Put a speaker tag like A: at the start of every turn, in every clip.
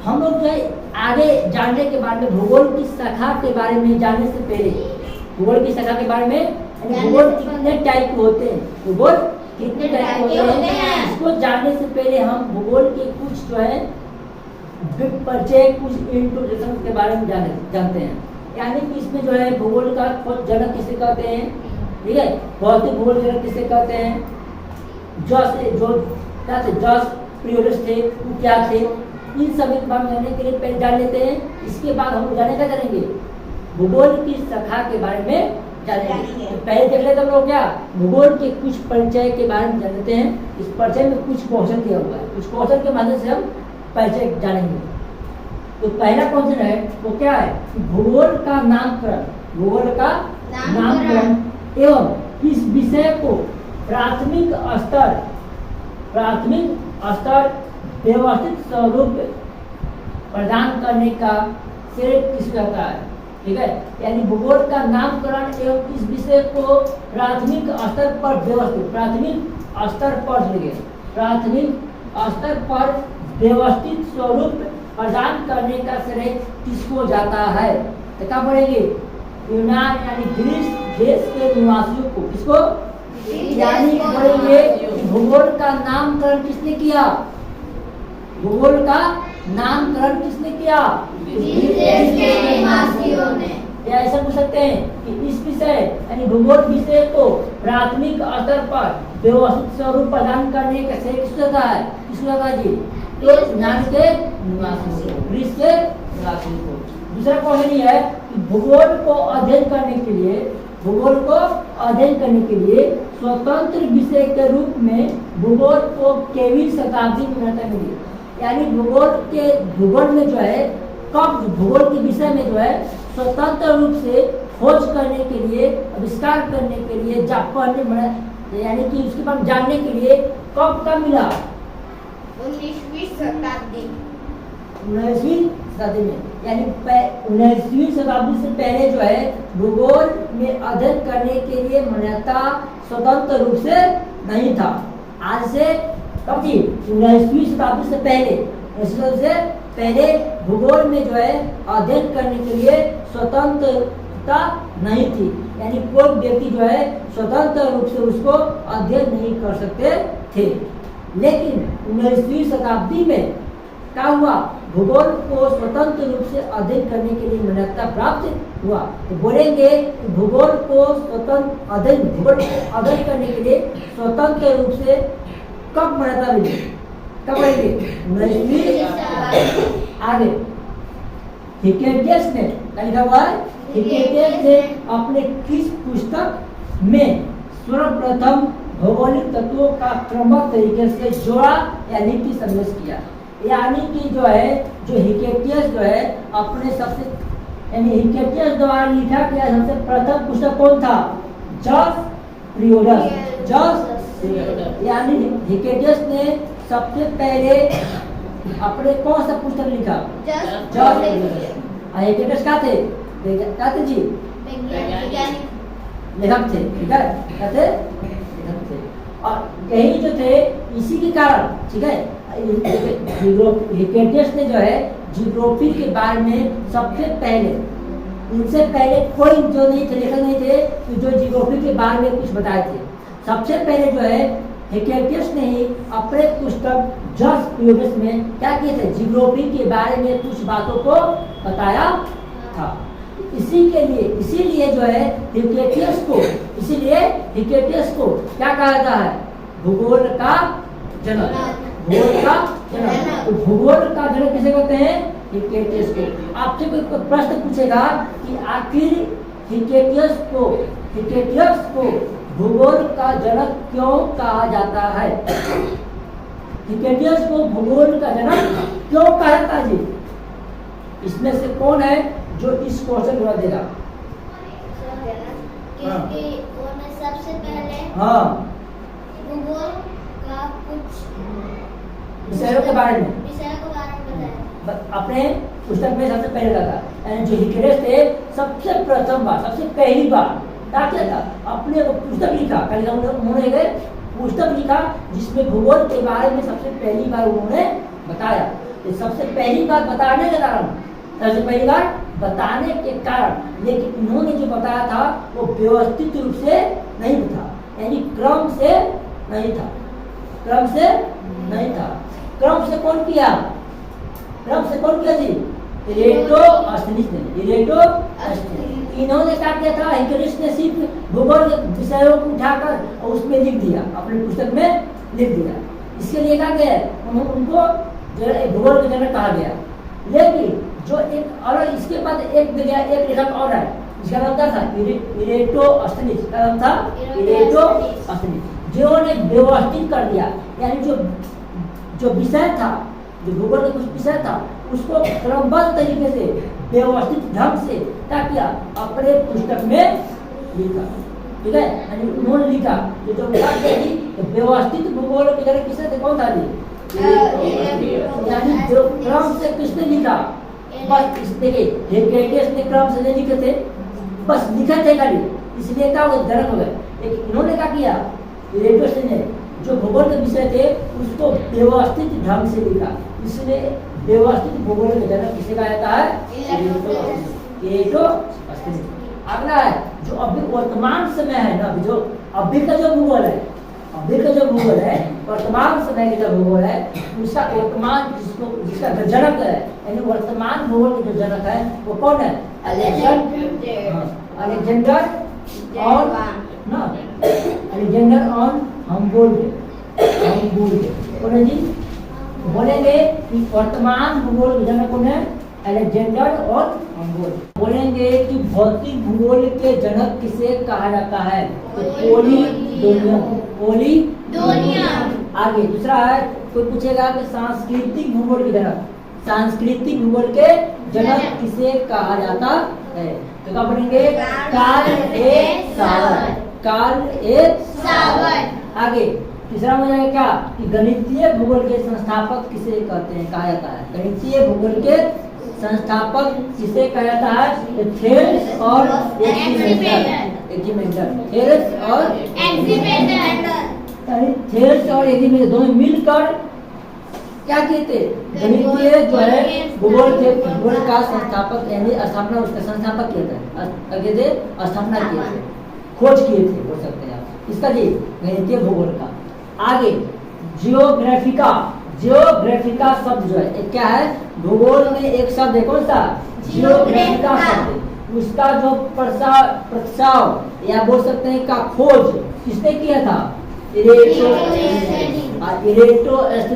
A: हम लोग जो है आगे जानने के बारे में भूगोल की शाखा के बारे में जानने से पहले भूगोल की शाखा के बारे में भूगोल कितने टाइप के होते हैं, भूगोल कितने टाइप के होते हैं, इसको जानने से पहले हम भूगोल के कुछ जो है परिचय, कुछ इंट्रोडक्शन के बारे में जानते हैं। यानी कि इसमें जो है भूगोल का खोज जनक किसे कहते हैं, ठीक है, भौतिक भूगोल जनक किसे कहते हैं, जो क्या थे, जॉस प्रियोरस थे, वो क्या थे, इन सभी के बारे में जानने के लिए पहले जान लेते हैं। इसके बाद हम जाने क्या करेंगे, भूगोल की शाखा के बारे में जानेंगे। तो पहले देख लेते हम लोग क्या भूगोल के कुछ परिचय के बारे में जान लेते हैं। इस परिचय में कुछ क्वेश्चन दिया हुआ है, कुछ क्वेश्चन के माध्यम से हम परिचय जानेंगे। तो पहला क्वेश्चन है वो क्या है, भूगोल का नामकरण, भूगोल का नामकरण एवं किस विषय को प्राथमिक स्तर व्यवस्थित स्वरूप प्रदान करने का श्रेय किसको जाता है, ठीक है। यानी भूगोल का नामकरण एवं इस विषय को प्राथमिक स्तर पर व्यवस्थित, प्राथमिक स्तर पर व्यवस्थित स्वरूप प्रदान करने का श्रेय किसको जाता है। तो क्या पढ़ेंगे, यूनान यानी ग्रीस देश के निवासियों को, किसको, यानी पढ़ेंगे भूगोल का नामकरण किसने किया, भूगोल का नामकरण किसने किया,
B: ग्रीस देश के निवासियों ने।
A: या ऐसा पूछ सकते हैं कि इस विषय यानी भूगोल विषय को प्राथमिक स्तर पर व्यवस्थित स्वरूप प्रदान करने का श्रेय किसको जाता है, किसको जाता है जी, तो यूनान के निवासियों को, ग्रीस के निवासियों को। दूसरा क्वेश्चन ये है कि भूगोल को अध्ययन करने के लिए स्वतंत्र विषय के रूप में भूगोल को केवी शताब्दी में मान्यता मिली। यानी भूगोल में जो है कब भूगोल के विषय में जो है स्वतंत्र रूप से खोज करने के लिए, आविष्कार करने के लिए, यानी कि उसके बारे में जानने के लिए कब मिला,
B: 19वीं शताब्दी
A: 19वीं शताब्दी में। यानी 19वीं शताब्दी से पहले जो है भूगोल में अध्ययन करने के लिए मान्यता स्वतंत्र रूप से नहीं था। आज से कब थी, 19वीं शताब्दी से पहले भूगोल में जो है अध्ययन करने के लिए स्वतंत्रता नहीं थी। यानी कोई व्यक्ति जो है स्वतंत्र रूप से उसको अध्ययन नहीं कर सकते थे। लेकिन 19वीं शताब्दी में क्या हुआ, भूगोल को स्वतंत्र रूप से अध्ययन करने के लिए मान्यता प्राप्त हुआ। तो बोलेंगे कि भूगोल को स्वतंत्र अध्ययन करने के लिए स्वतंत्र रूप से कब मान्यता मिली, कब मिलेगी, 19वीं। आगे हिकेटियस ने क्या लिखा हुआ है, हिकेटियस ने अपने किस पुस्तक में सर्वप्रथम भौगोलिक तत्वों का क्रमबद्ध तरीके से जोड़ा या नीति संदेश किया। यानी कि जो हिकेटियस जो है अपने सबसे, यानी हिकेटियस द्वारा लिखा गया सबसे प्रथम पुस्तक कौन था, जॉस प्रियोरस। यानी हिकेटियस ने सबसे पहले अपने कौन सा पुस्तक लिखा, जॉस प्रियोरस। हिकेटियस क्या थे जी, लेखक थे, ठीक है, क्या थे, लेखक थे। और यही जो थे इसी के कारण, ठीक है, हिकेटियस ने जो है जियोग्राफी के बारे में सबसे पहले, इनसे पहले कोई जो नहीं थे, लेखक नहीं थे जो जियोग्राफी के बारे में कुछ बताए थे। सबसे पहले जो है हिकेटियस ने ही अपने पुस्तक जॉस प्रियोरस में क्या किए थे, जियोग्राफी के बारे में कुछ बातों को बताया था। इसीलिए जो है हिकेटियस को क्या कहा जाता है, भूगोल का जनक, भूगोल का जनक। तो भूगोल का जनक किसे कहते हैं, हिकेटियस को। आपसे कोई प्रश्न पूछेगा कि आखिर हिकेटियस को भूगोल का जनक क्यों कहा जाता है, हिकेटियस को भूगोल का जनक क्यों कहा जाता है जी, इसमें से कौन है जो इस क्वेश्चन को देगा।
B: सबसे पहले भूगोल का कुछ
A: विषयों के बारे में
B: बताया,
A: अपने पुस्तक में सबसे पहले था। यानी जो हिकेटियस थे सबसे पहली बार क्या किया था, अपने पुस्तक लिखा, उन्होंने पुस्तक लिखा जिसमें भूगोल के बारे में सबसे पहली बार उन्होंने बताया। ये सबसे पहली बात बताने के कारण, सबसे पहली बात बताने के कारण, लेकिन इन्होंने जो बताया था वो व्यवस्थित रूप से नहीं था, यानी क्रम से नहीं था, क्रम से नहीं था। क्रम से कौन किया? क्रम से कौन किया जी? इरेटोस्थनीज ने, इरेटोस्थनीज। इन्होंने क्या किया था? हिरकेनियस ने सिर्फ भूगोल के विषयों को उठाकर और उसमें लिख दिया, अपने पुस्तक में लिख दिया। इसके लिए क्या गया? उनको भूगोल के जनक कहा गया। लेकिन जो एक और इसके बाद एक लेखक और है, इसका नाम क्या था? इरेटोस्थनीज। का नाम था इरेटोस्थनीज, जिन्होंने व्यवस्थित कर दिया, यानी जो विषय था, जो भूगोल का कुछ विषय था, उसको क्रमबद्ध तरीके से व्यवस्थित ढंग से क्या किया? अपने पुस्तक में लिखा। ठीक है, यानी उन्होंने लिखा कि जो व्यवस्थित भूगोल के जनक किसने थे? कौन था जी? यानी जो क्रम से किसने लिखा? बस इस देखिए, हिरकेनियस ने क्रम से नहीं लिखे थे, बस लिखे थे खाली, इसलिए क्या वो जनक हो गए। लेकिन इन्होंने क्या किया? इरेटोस्थनीज ने जो भूगोल के विषय थे उसको व्यवस्थित ढंग से लिखा, इसलिए व्यवस्थित भूगोल के जनक किसे कहा जाता है? इरेटोस्थनीज। अगला है जो अभी वर्तमान समय है ना, जो अभी का जो भूगोल है, अभी का जो भूगोल है, वर्तमान समय का जो भूगोल है, उसका वर्तमान जिसका जनक है, यानी वर्तमान भूगोल के जो जनक है वो कौन है? अलेक्जेंडर और ना, अलेक्जेंडर और हमबोल्ट। कौन है जी? बोलेंगे कि वर्तमान भूगोल के जनक कौन है? अलेक्जेंडर और हमबोल्ट। बोलेंगे कि भौतिक भूगोल के जनक किसे कहा जाता है? पोलिडोनियम। पोलिडोनियम। आगे दूसरा है, कोई पूछेगा कि सांस्कृतिक भूगोल के जनक, सांस्कृतिक भूगोल के जनक किसे कहा जाता है? तो क्या बोलेंगे? कार्ल ए सावर। कार्ल ए सावर। आगे तीसरा हो जाएगा क्या कि गणितीय भूगोल के संस्थापक किसे कहते हैं, कहा जाता है? गणितीय भूगोल के संस्थापक किसे कहा जाता है? थेल्स और एर्किमेंडर। थेल्स और एर्किमेंडर दोनों मिलकर क्या किए थे? गणितीय जो है भूगोल के भूगोल का संस्थापक, यानी स्थापना, उसका संस्थापक किए थे, स्थापना किए थे, खोज किए थे, बोल सकते हैं आप इसका जी, गणितीय भूगोल का। आगे जियोग्राफिका। जियोग्राफिका शब्द जो है क्या है? भूगोल में एक शब्द है, कौन सा? जियोग्राफिका शब्द। उसका जो प्रस्ताव या बोल सकते हैं का खोज किसने किया था? इरेटोस्थनीज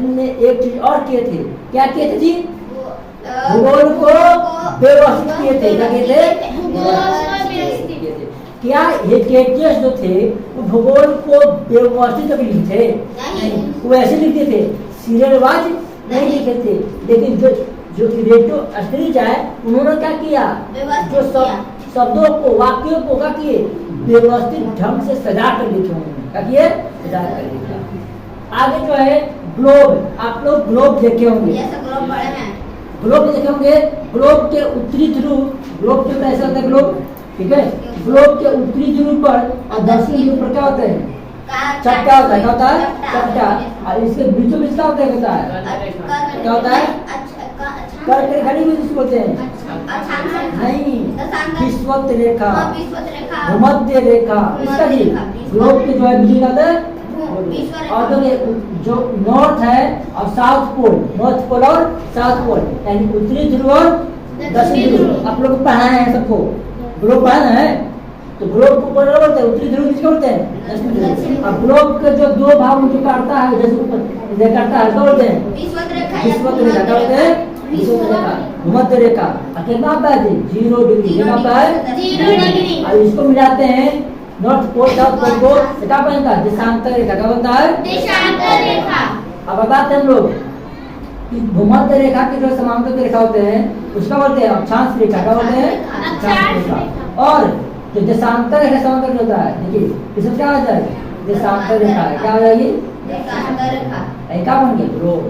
A: ने एक चीज और किए थे। क्या किए थे जी? भूगोल को व्यवस्थित किए थे। क्या किए थे? क्या हिरकेनियस जो थे वो भूगोल को व्यवस्थित कभी लिखे थे? नहीं, वो ऐसे लिखते थे, सीरियलवाइज नहीं लिखे थे। लेकिन जो इरेटोस्थनीज है उन्होंने क्या किया? जो शब्दों को, वाक्यों को क्या किए? व्यवस्थित ढंग से सजा कर लिखे उन्होंने। क्या किए? सजा कर लिखा। आगे जो है ग्लोब, आप लोग ग्लोब देखे होंगे, ग्लोब देखे होंगे। ग्लोब के उत्तरी ध्रुव, ग्लोब जो ऐसा होता है ग्लोब, ठीक है, ग्लोब के उत्तरी ध्रुव पर और दक्षिणी ध्रुव पर क्या होता है? चपटा होता है। क्या होता है? चपटा। और इसके बीचों बीच क्या होता है? क्या होता है? कर्क रेखा नहीं बोलते हैं, नहीं, विषुवत रेखा, भूमध्य रेखा। इसका जी ग्लोब के जो है बीच में आता है। और जो नॉर्थ है और साउथ पोल, नॉर्थ पोल और साउथ पोल, यानी उत्तरी ध्रुव और दक्षिणी ध्रुव। आप लोग पढ़ाए हैं सबको, ग्लोब पढ़ाना है तो ग्लोब को बोलते हैं उत्तरी ध्रुव किसको बोलते हैं? दक्षिणी ध्रुव। और ग्लोब के जो दो भाग जो काटता है, जैसे करता है, क्या बोलते हैं? विषुवत रेखा। क्या बोलते हैं? विषुवत रेखा, भूमध्य रेखा। कितना होता है जी? 0 डिग्री। कितना होता है? 0 डिग्री। और इसको मिलाते हैं नॉर्थ पोल साउथ पोल को, क्या बनता है? देशांतर रेखा। क्या बनता है? देशांतर रेखा। अब बताते हैं हम लोग कि भूमध्य रेखा के जो समांतर रेखा होते हैं उसका बोलते हैं अक्षांश रेखा। क्या बोलते हैं? अक्षांश रेखा। और जो देशांतर रेखा समांतर होता है, देखिए इसमें क्या आ जाएगा? देशांतर रेखा है। क्या हो जाएगी? देशांतर रेखा। क्या बन गया? ग्लोब।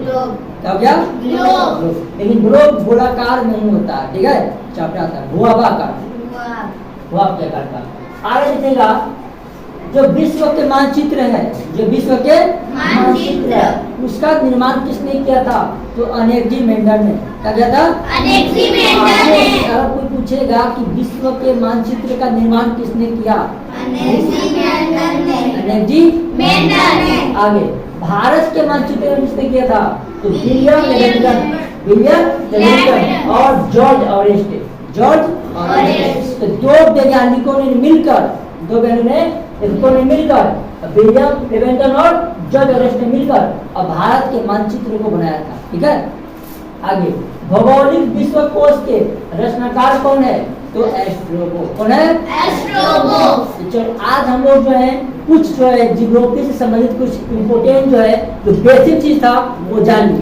A: क्या हो गया? ग्लोब। लेकिन ग्लोब गोलाकार नहीं होता, ठीक है, चपटा होता है, भुआकार का। आगे देखिएगा जो विश्व के मानचित्र है, जो विश्व के
B: मानचित्र
A: है, उसका निर्माण किसने किया था? तो अलेक्जेंडर मेंडल ने। क्या किया था?
B: अलेक्जेंडर ने।
A: अगर कोई पूछेगा कि विश्व के मानचित्र का निर्माण किसने किया? Alexander
B: Mendel.
A: आगे भारत के मानचित्र किसने किया था? तो विलियम लेवेंटन और जॉर्ज ऑरेस्ट। तो दो वैज्ञानिकों ने मिलकर विलियम लेवेंटन और जॉर्ज ऑरेस्ट ने मिलकर और भारत के मानचित्र को बनाया था। ठीक है, आगे भौगोलिक विश्वकोश के रचनाकार कौन है? तो एस्ट्रोबो। कौन है?
B: एस्ट्रोबो।
A: चलो आज हम लोग जो है कुछ जो है जियोग्राफी से संबंधित कुछ इम्पोर्टेंट जो है जो बेसिक चीज था वो जान ली।